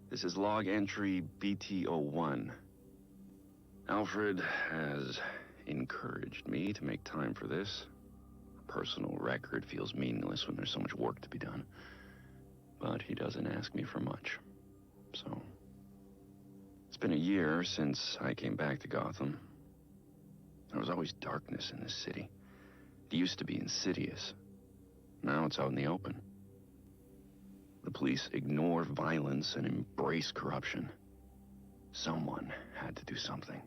This is log entry BT01. Alfred has encouraged me to make time for this. A personal record feels meaningless when there's so much work to be done. But he doesn't ask me for much. So, it's been a year since I came back to Gotham. There was always darkness in this city. It used to be insidious. Now it's out in the open. The police ignore violence and embrace corruption. Someone had to do something.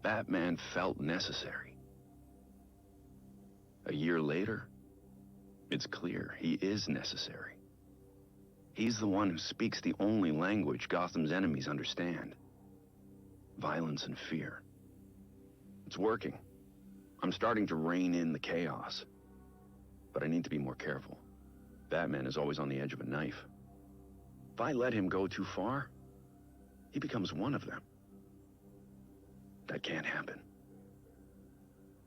Batman felt necessary. A year later, it's clear he is necessary. He's the one who speaks the only language Gotham's enemies understand. Violence and fear. It's working. I'm starting to rein in the chaos. But I need to be more careful. Batman is always on the edge of a knife. If I let him go too far, he becomes one of them. That can't happen.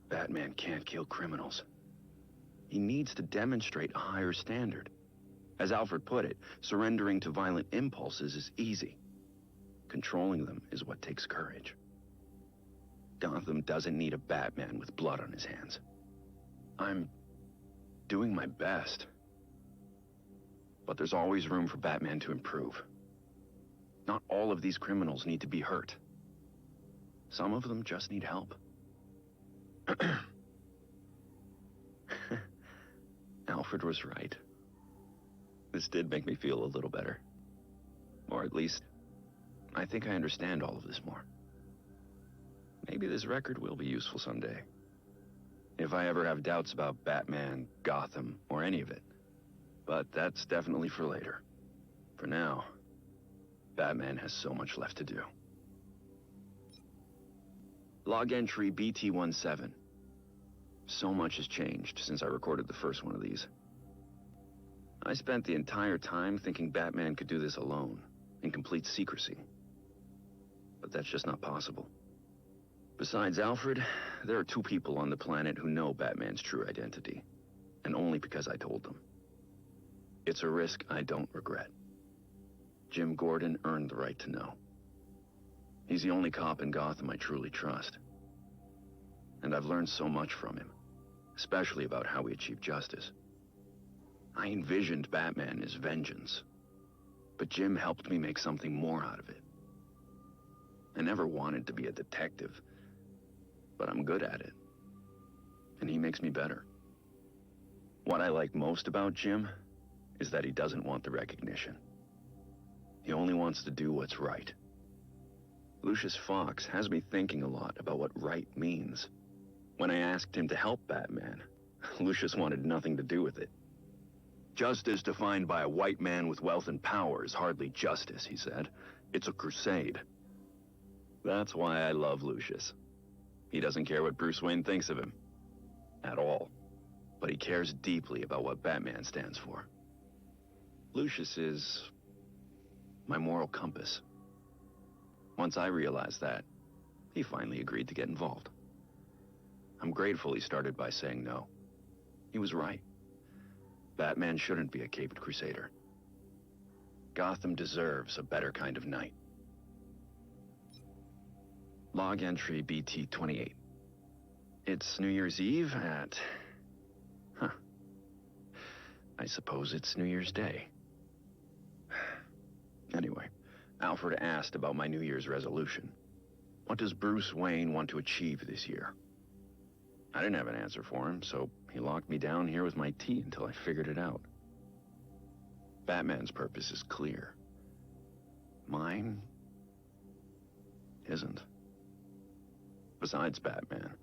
Batman can't kill criminals. He needs to demonstrate a higher standard. As Alfred put it, surrendering to violent impulses is easy. Controlling them is what takes courage. Gotham doesn't need a Batman with blood on his hands. I'm doing my best. But there's always room for Batman to improve. Not all of these criminals need to be hurt. Some of them just need help. Alfred was right. This did make me feel a little better. Or at least, I think I understand all of this more. Maybe this record will be useful someday. If I ever have doubts about Batman, Gotham, or any of it. But that's definitely for later. For now, Batman has so much left to do. Log entry BT17. So much has changed since I recorded the first one of these. I spent the entire time thinking Batman could do this alone, in complete secrecy. But that's just not possible. Besides Alfred, there are two people on the planet who know Batman's true identity, and only because I told them. It's a risk I don't regret. Jim Gordon earned the right to know. He's the only cop in Gotham I truly trust. And I've learned so much from him, especially about how we achieve justice. I envisioned Batman as vengeance, but Jim helped me make something more out of it. I never wanted to be a detective, but I'm good at it, and he makes me better. What I like most about Jim is that he doesn't want the recognition. He only wants to do what's right. Lucius Fox has me thinking a lot about what right means. When I asked him to help Batman, Lucius wanted nothing to do with it. Justice defined by a white man with wealth and power is hardly justice, he said. It's a crusade. That's why I love Lucius. He doesn't care what Bruce Wayne thinks of him. At all. But he cares deeply about what Batman stands for. Lucius is my moral compass. Once I realized that, he finally agreed to get involved. I'm grateful he started by saying no. He was right. Batman shouldn't be a caped crusader. Gotham deserves a better kind of knight. Log entry BT28. It's New Year's Eve at... I suppose it's New Year's Day. Anyway, Alfred asked about my New Year's resolution. What does Bruce Wayne want to achieve this year? I didn't have an answer for him, so he locked me down here with my tea until I figured it out. Batman's purpose is clear. Mine isn't. Besides Batman,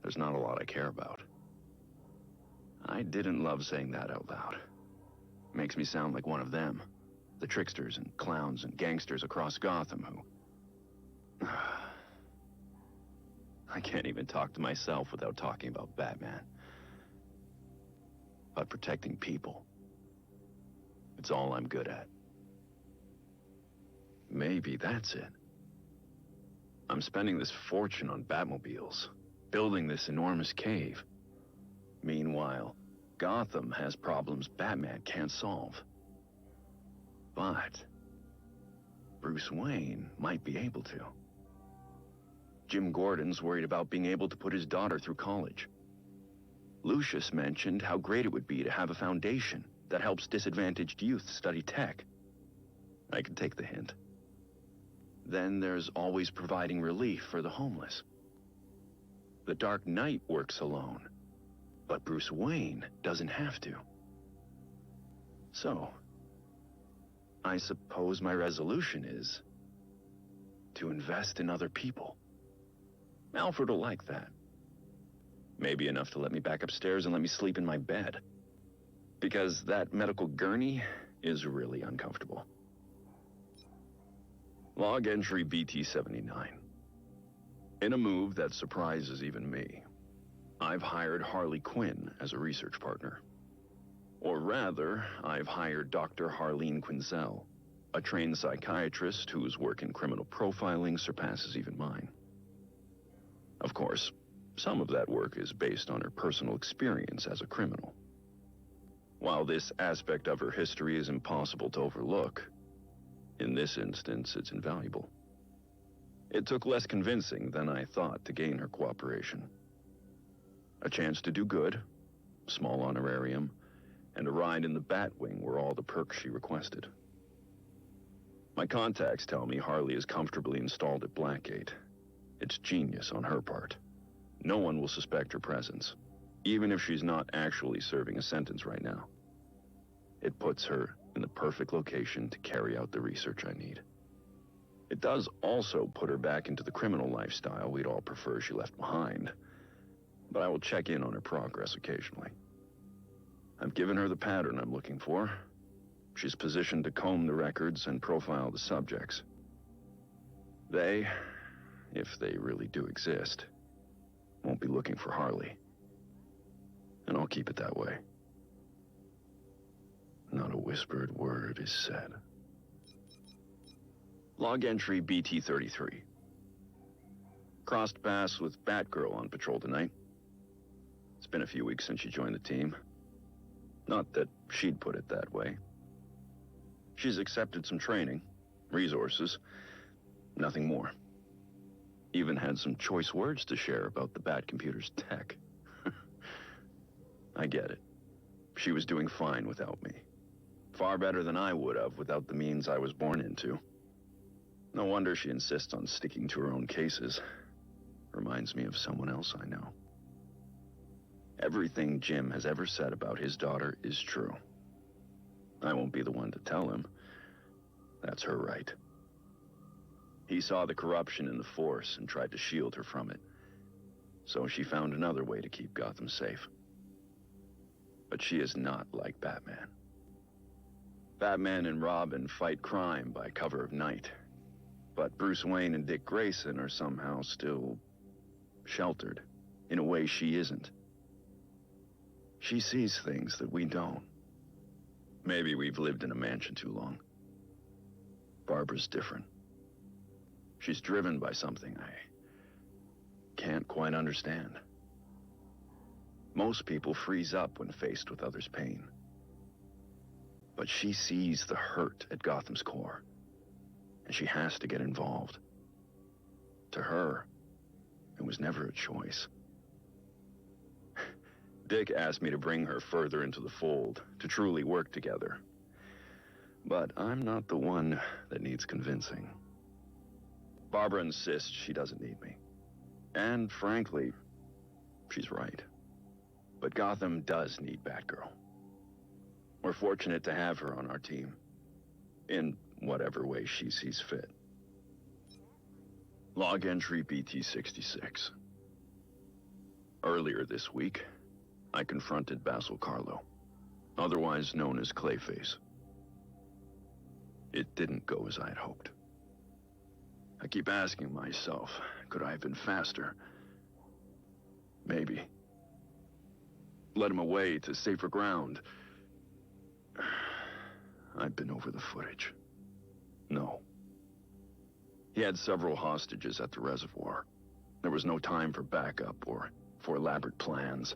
there's not a lot I care about. I didn't love saying that out loud. It makes me sound like one of them. The tricksters and clowns and gangsters across Gotham who... I can't even talk to myself without talking about Batman. But protecting people. It's all I'm good at. Maybe that's it. I'm spending this fortune on Batmobiles, building this enormous cave. Meanwhile, Gotham has problems Batman can't solve. But Bruce Wayne might be able to. Jim Gordon's worried about being able to put his daughter through college. Lucius mentioned how great it would be to have a foundation that helps disadvantaged youth study tech. I could take the hint. Then there's always providing relief for the homeless. The Dark Knight works alone, but Bruce Wayne doesn't have to. So, I suppose my resolution is to invest in other people. Alfred will like that. Maybe enough to let me back upstairs and let me sleep in my bed. Because that medical gurney is really uncomfortable. Log entry BT-79. In a move that surprises even me, I've hired Harley Quinn as a research partner. Or rather, I've hired Dr. Harleen Quinzel, a trained psychiatrist whose work in criminal profiling surpasses even mine. Of course, some of that work is based on her personal experience as a criminal. While this aspect of her history is impossible to overlook, in this instance, it's invaluable. It took less convincing than I thought to gain her cooperation. A chance to do good, small honorarium, and a ride in the Batwing were all the perks she requested. My contacts tell me Harley is comfortably installed at Blackgate. It's genius on her part. No one will suspect her presence, even if she's not actually serving a sentence right now. It puts her in the perfect location to carry out the research I need. It does also put her back into the criminal lifestyle we'd all prefer she left behind, but I will check in on her progress occasionally. I've given her the pattern I'm looking for. She's positioned to comb the records and profile the subjects. They, if they really do exist, won't be looking for Harley. And I'll keep it that way. Not a whispered word is said. Log entry BT-33. Crossed paths with Batgirl on patrol tonight. It's been a few weeks since she joined the team. Not that she'd put it that way. She's accepted some training, resources, nothing more. Even had some choice words to share about the Batcomputer's tech. I get it. She was doing fine without me. Far better than I would have without the means I was born into. No wonder she insists on sticking to her own cases. Reminds me of someone else I know. Everything Jim has ever said about his daughter is true. I won't be the one to tell him. That's her right. He saw the corruption in the force and tried to shield her from it. So she found another way to keep Gotham safe. But she is not like Batman. Batman and Robin fight crime by cover of night. But Bruce Wayne and Dick Grayson are somehow still sheltered, in a way she isn't. She sees things that we don't. Maybe we've lived in a mansion too long. Barbara's different. She's driven by something I can't quite understand. Most people freeze up when faced with others' pain. But she sees the hurt at Gotham's core, and she has to get involved. To her, it was never a choice. Dick asked me to bring her further into the fold, to truly work together. But I'm not the one that needs convincing. Barbara insists she doesn't need me. And frankly, she's right. But Gotham does need Batgirl. We're fortunate to have her on our team, in whatever way she sees fit. Log entry BT-66. Earlier this week, I confronted Basil Carlo, otherwise known as Clayface. It didn't go as I had hoped. I keep asking myself, could I have been faster? Maybe. Led him away to safer ground. I've been over the footage. No. He had several hostages at the reservoir. There was no time for backup or for elaborate plans.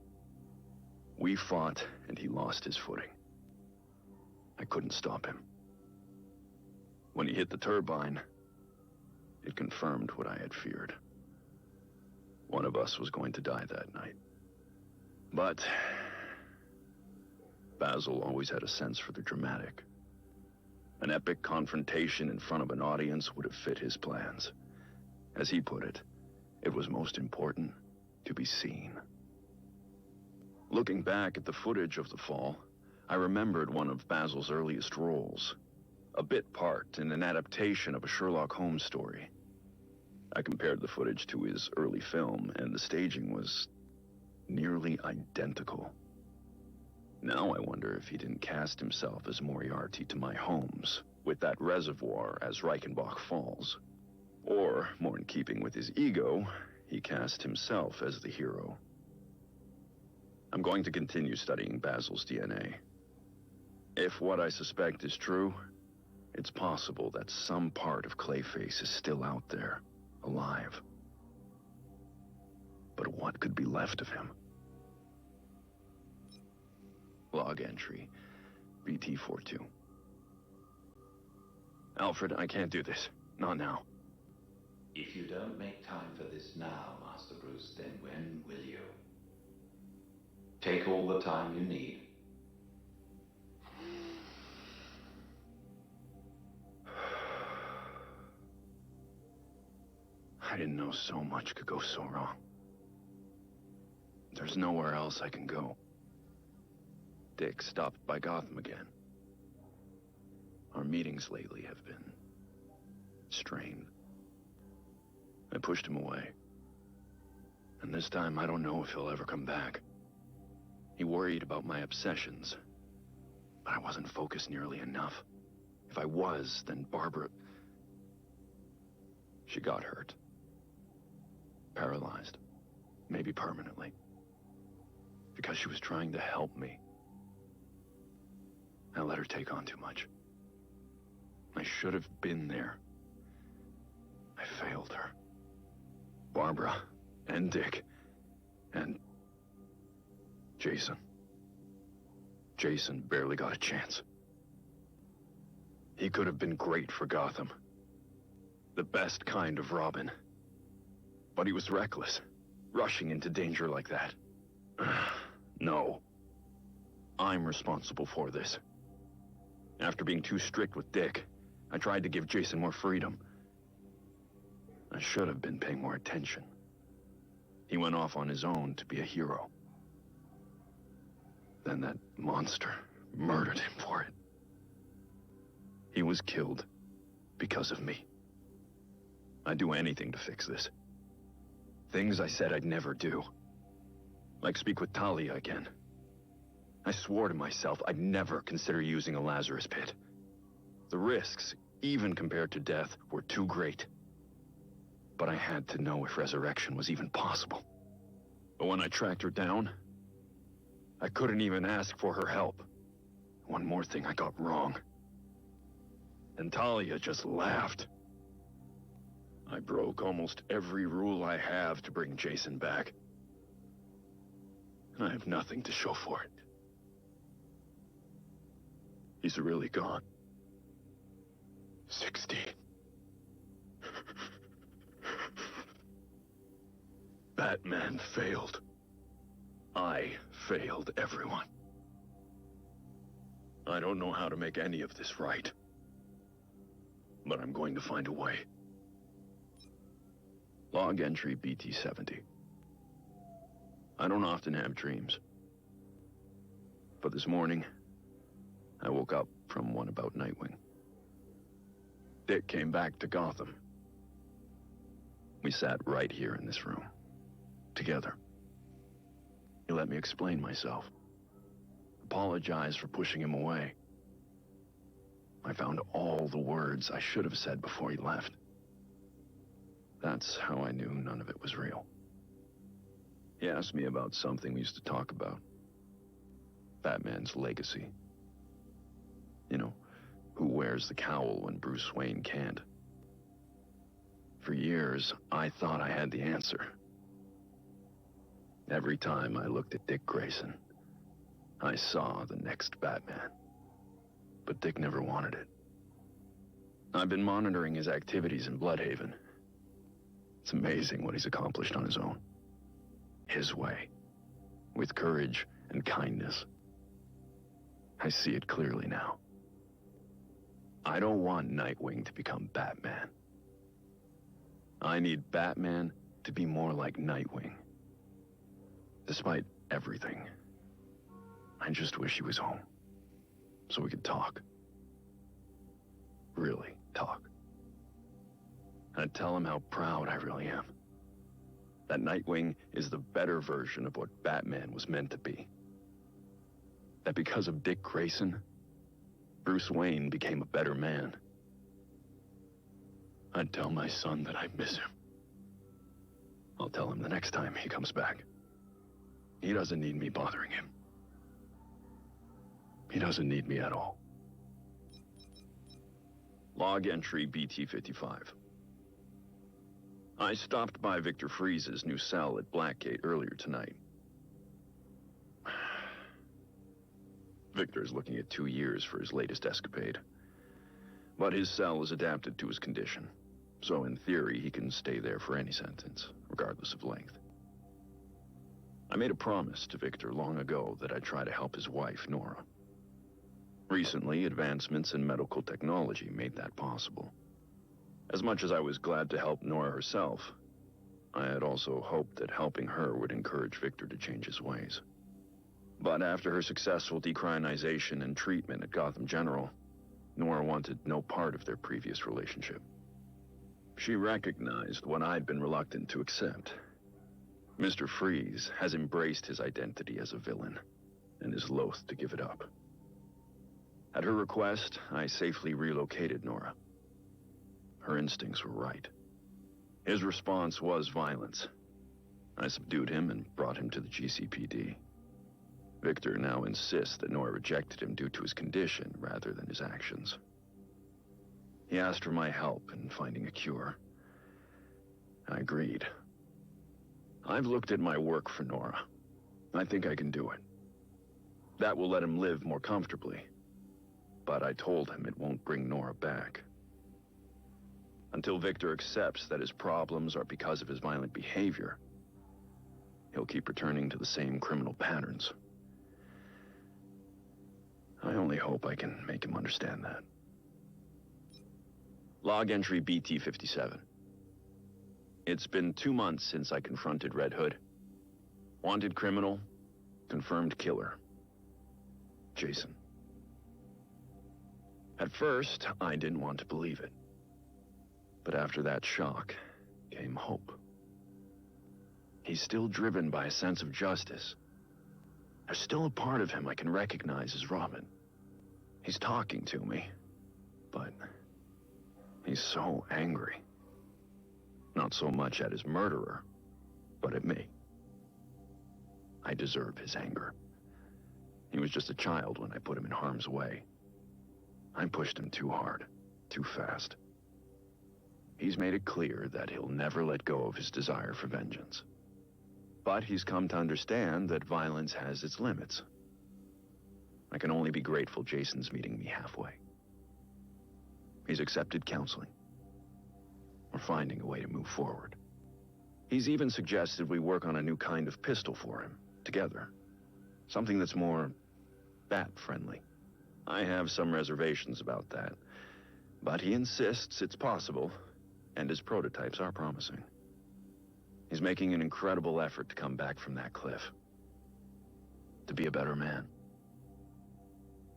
We fought, and he lost his footing. I couldn't stop him. When he hit the turbine, it confirmed what I had feared. One of us was going to die that night. But Basil always had a sense for the dramatic. An epic confrontation in front of an audience would have fit his plans. As he put it, it was most important to be seen. Looking back at the footage of the fall, I remembered one of Basil's earliest roles, a bit part in an adaptation of a Sherlock Holmes story. I compared the footage to his early film, and the staging was nearly identical. Now I wonder if he didn't cast himself as Moriarty to my Holmes, with that reservoir as Reichenbach Falls. Or, more in keeping with his ego, he cast himself as the hero. I'm going to continue studying Basil's DNA. If what I suspect is true, it's possible that some part of Clayface is still out there, alive. But what could be left of him? Log entry, BT42. Alfred, I can't do this. Not now. If you don't make time for this now, Master Bruce, then when will you? Take all the time you need. I didn't know so much could go so wrong. There's nowhere else I can go. Dick stopped by Gotham again. Our meetings lately have been strained. I pushed him away. And this time I don't know if he'll ever come back. He worried about my obsessions, but I wasn't focused nearly enough. If I was, then Barbara... She got hurt. Paralyzed. Maybe permanently. Because she was trying to help me. I let her take on too much. I should have been there. I failed her. Barbara, and Dick, and Jason. Jason barely got a chance. He could have been great for Gotham. The best kind of Robin. But he was reckless, rushing into danger like that. No. I'm responsible for this. After being too strict with Dick, I tried to give Jason more freedom. I should have been paying more attention. He went off on his own to be a hero. Then that monster murdered him for it. He was killed because of me. I'd do anything to fix this. Things I said I'd never do. Like speak with Talia again. I swore to myself I'd never consider using a Lazarus pit. The risks, even compared to death, were too great. But I had to know if resurrection was even possible. But when I tracked her down, I couldn't even ask for her help. One more thing I got wrong. And Talia just laughed. I broke almost every rule I have to bring Jason back. And I have nothing to show for it. He's really gone. 16. Batman failed. I failed everyone. I don't know how to make any of this right. But I'm going to find a way. Log entry BT70. I don't often have dreams. But this morning, I woke up from one about Nightwing. Dick came back to Gotham. We sat right here in this room, together. He let me explain myself. Apologize for pushing him away. I found all the words I should have said before he left. That's how I knew none of it was real. He asked me about something we used to talk about. Batman's legacy. You know, who wears the cowl when Bruce Wayne can't. For years, I thought I had the answer. Every time I looked at Dick Grayson, I saw the next Batman. But Dick never wanted it. I've been monitoring his activities in Bloodhaven. It's amazing what he's accomplished on his own. His way. With courage and kindness. I see it clearly now. I don't want Nightwing to become Batman. I need Batman to be more like Nightwing. Despite everything, I just wish he was home, so we could talk. Really talk. I'd tell him how proud I really am. That Nightwing is the better version of what Batman was meant to be. That because of Dick Grayson, Bruce Wayne became a better man. I'd tell my son that I miss him. I'll tell him the next time he comes back. He doesn't need me bothering him. He doesn't need me at all. Log entry BT-55. I stopped by Victor Freeze's new cell at Blackgate earlier tonight. Victor's looking at 2 years for his latest escapade. But his cell is adapted to his condition, so in theory he can stay there for any sentence, regardless of length. I made a promise to Victor long ago that I'd try to help his wife, Nora. Recently, advancements in medical technology made that possible. As much as I was glad to help Nora herself, I had also hoped that helping her would encourage Victor to change his ways. But after her successful decriminalization and treatment at Gotham General, Nora wanted no part of their previous relationship. She recognized what I'd been reluctant to accept. Mr. Freeze has embraced his identity as a villain, and is loath to give it up. At her request, I safely relocated Nora. Her instincts were right. His response was violence. I subdued him and brought him to the GCPD. Victor now insists that Nora rejected him due to his condition rather than his actions. He asked for my help in finding a cure. I agreed. I've looked at my work for Nora. I think I can do it. That will let him live more comfortably. But I told him it won't bring Nora back. Until Victor accepts that his problems are because of his violent behavior, he'll keep returning to the same criminal patterns. I only hope I can make him understand that. Log entry BT-57. It's been 2 months since I confronted Red Hood. Wanted criminal, confirmed killer. Jason. At first, I didn't want to believe it. But after that shock, came hope. He's still driven by a sense of justice. There's still a part of him I can recognize as Robin. He's talking to me, but he's so angry. Not so much at his murderer, but at me. I deserve his anger. He was just a child when I put him in harm's way. I pushed him too hard, too fast. He's made it clear that he'll never let go of his desire for vengeance. But he's come to understand that violence has its limits. I can only be grateful Jason's meeting me halfway. He's accepted counseling. We're finding a way to move forward. He's even suggested we work on a new kind of pistol for him, together. Something that's more bat-friendly. I have some reservations about that, but he insists it's possible, and his prototypes are promising. He's making an incredible effort to come back from that cliff. To be a better man.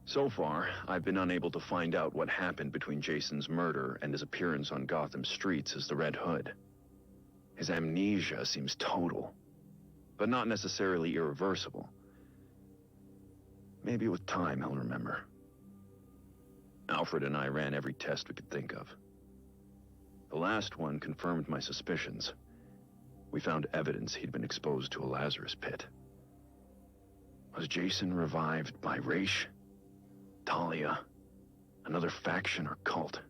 So far, I've been unable to find out what happened between Jason's murder and his appearance on Gotham streets as the Red Hood. His amnesia seems total, but not necessarily irreversible. Maybe with time he'll remember. Alfred and I ran every test we could think of. The last one confirmed my suspicions. We found evidence he'd been exposed to a Lazarus pit. Was Jason revived by Raish? Talia? Another faction or cult?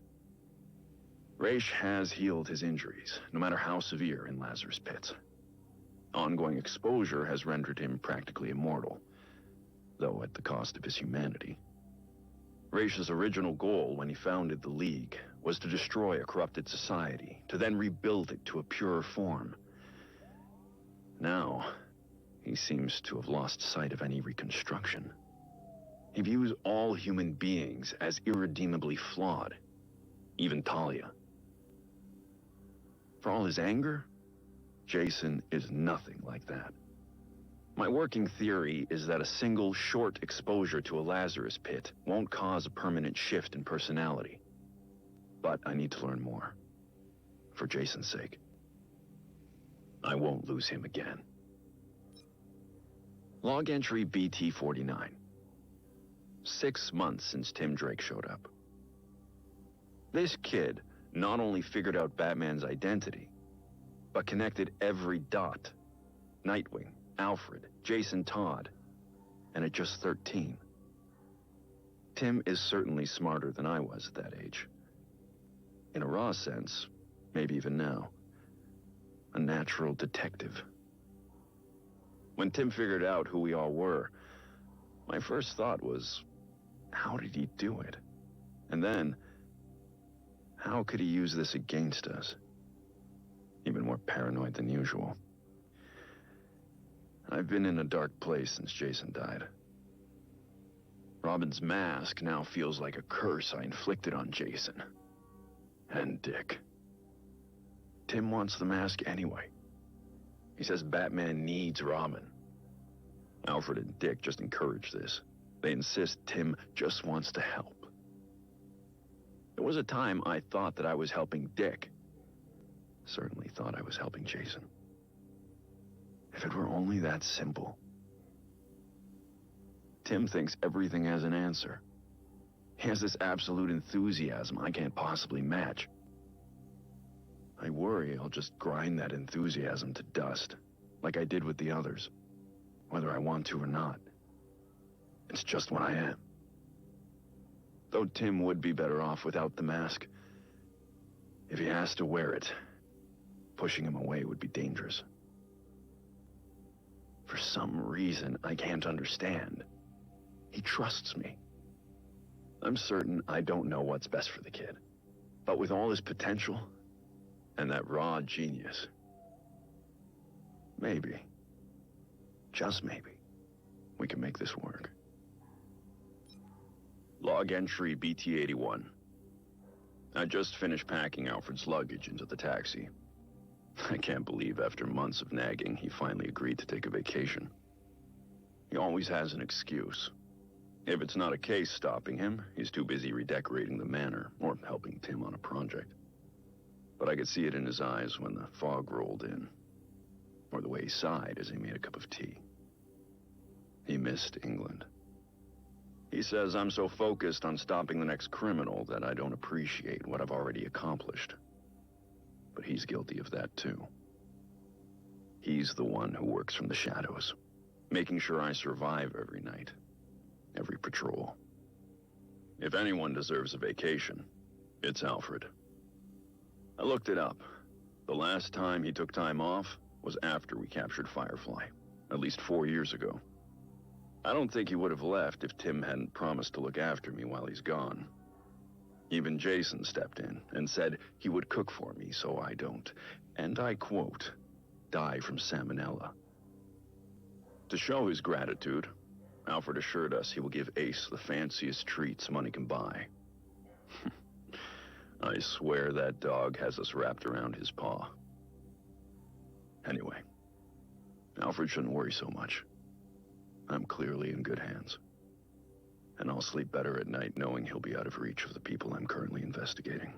Raish has healed his injuries, no matter how severe, in Lazarus pits. Ongoing exposure has rendered him practically immortal, though at the cost of his humanity. Raish's original goal when he founded the League was to destroy a corrupted society, to then rebuild it to a purer form. Now, he seems to have lost sight of any reconstruction. He views all human beings as irredeemably flawed, even Talia. For all his anger, Jason is nothing like that. My working theory is that a single short exposure to a Lazarus pit won't cause a permanent shift in personality. But I need to learn more. For Jason's sake. I won't lose him again. Log entry BT-49. 6 months since Tim Drake showed up. This kid not only figured out Batman's identity, but connected every dot. Nightwing, Alfred, Jason Todd, and at just 13. Tim is certainly smarter than I was at that age. In a raw sense, maybe even now, a natural detective. When Tim figured out who we all were, my first thought was, how did he do it? And then, how could he use this against us? Even more paranoid than usual. I've been in a dark place since Jason died. Robin's mask now feels like a curse I inflicted on Jason. And Dick. Tim wants the mask anyway. He says Batman needs Robin. Alfred and Dick just encourage this. They insist Tim just wants to help. There was a time I thought that I was helping Dick. Certainly thought I was helping Jason. If it were only that simple. Tim thinks everything has an answer. He has this absolute enthusiasm I can't possibly match. I worry I'll just grind that enthusiasm to dust, like I did with the others, whether I want to or not. It's just what I am. Though Tim would be better off without the mask. If he has to wear it, pushing him away would be dangerous. For some reason I can't understand. He trusts me. I'm certain I don't know what's best for the kid. But with all his potential, and that raw genius, maybe, just maybe, we can make this work. Log entry BT-81. I just finished packing Alfred's luggage into the taxi. I can't believe after months of nagging, he finally agreed to take a vacation. He always has an excuse. If it's not a case stopping him, he's too busy redecorating the manor or helping Tim on a project. But I could see it in his eyes when the fog rolled in, or the way he sighed as he made a cup of tea. He missed England. He says I'm so focused on stopping the next criminal that I don't appreciate what I've already accomplished. But he's guilty of that too. He's the one who works from the shadows, making sure I survive every night. Every patrol. If anyone deserves a vacation, it's Alfred. I looked it up. The last time he took time off was after we captured Firefly, at least 4 years ago. I don't think he would have left if Tim hadn't promised to look after me while he's gone. Even Jason stepped in and said he would cook for me so I don't, and I quote, die from salmonella. To show his gratitude, Alfred assured us he will give Ace the fanciest treats money can buy. I swear that dog has us wrapped around his paw. Anyway, Alfred shouldn't worry so much. I'm clearly in good hands. And I'll sleep better at night knowing he'll be out of reach of the people I'm currently investigating.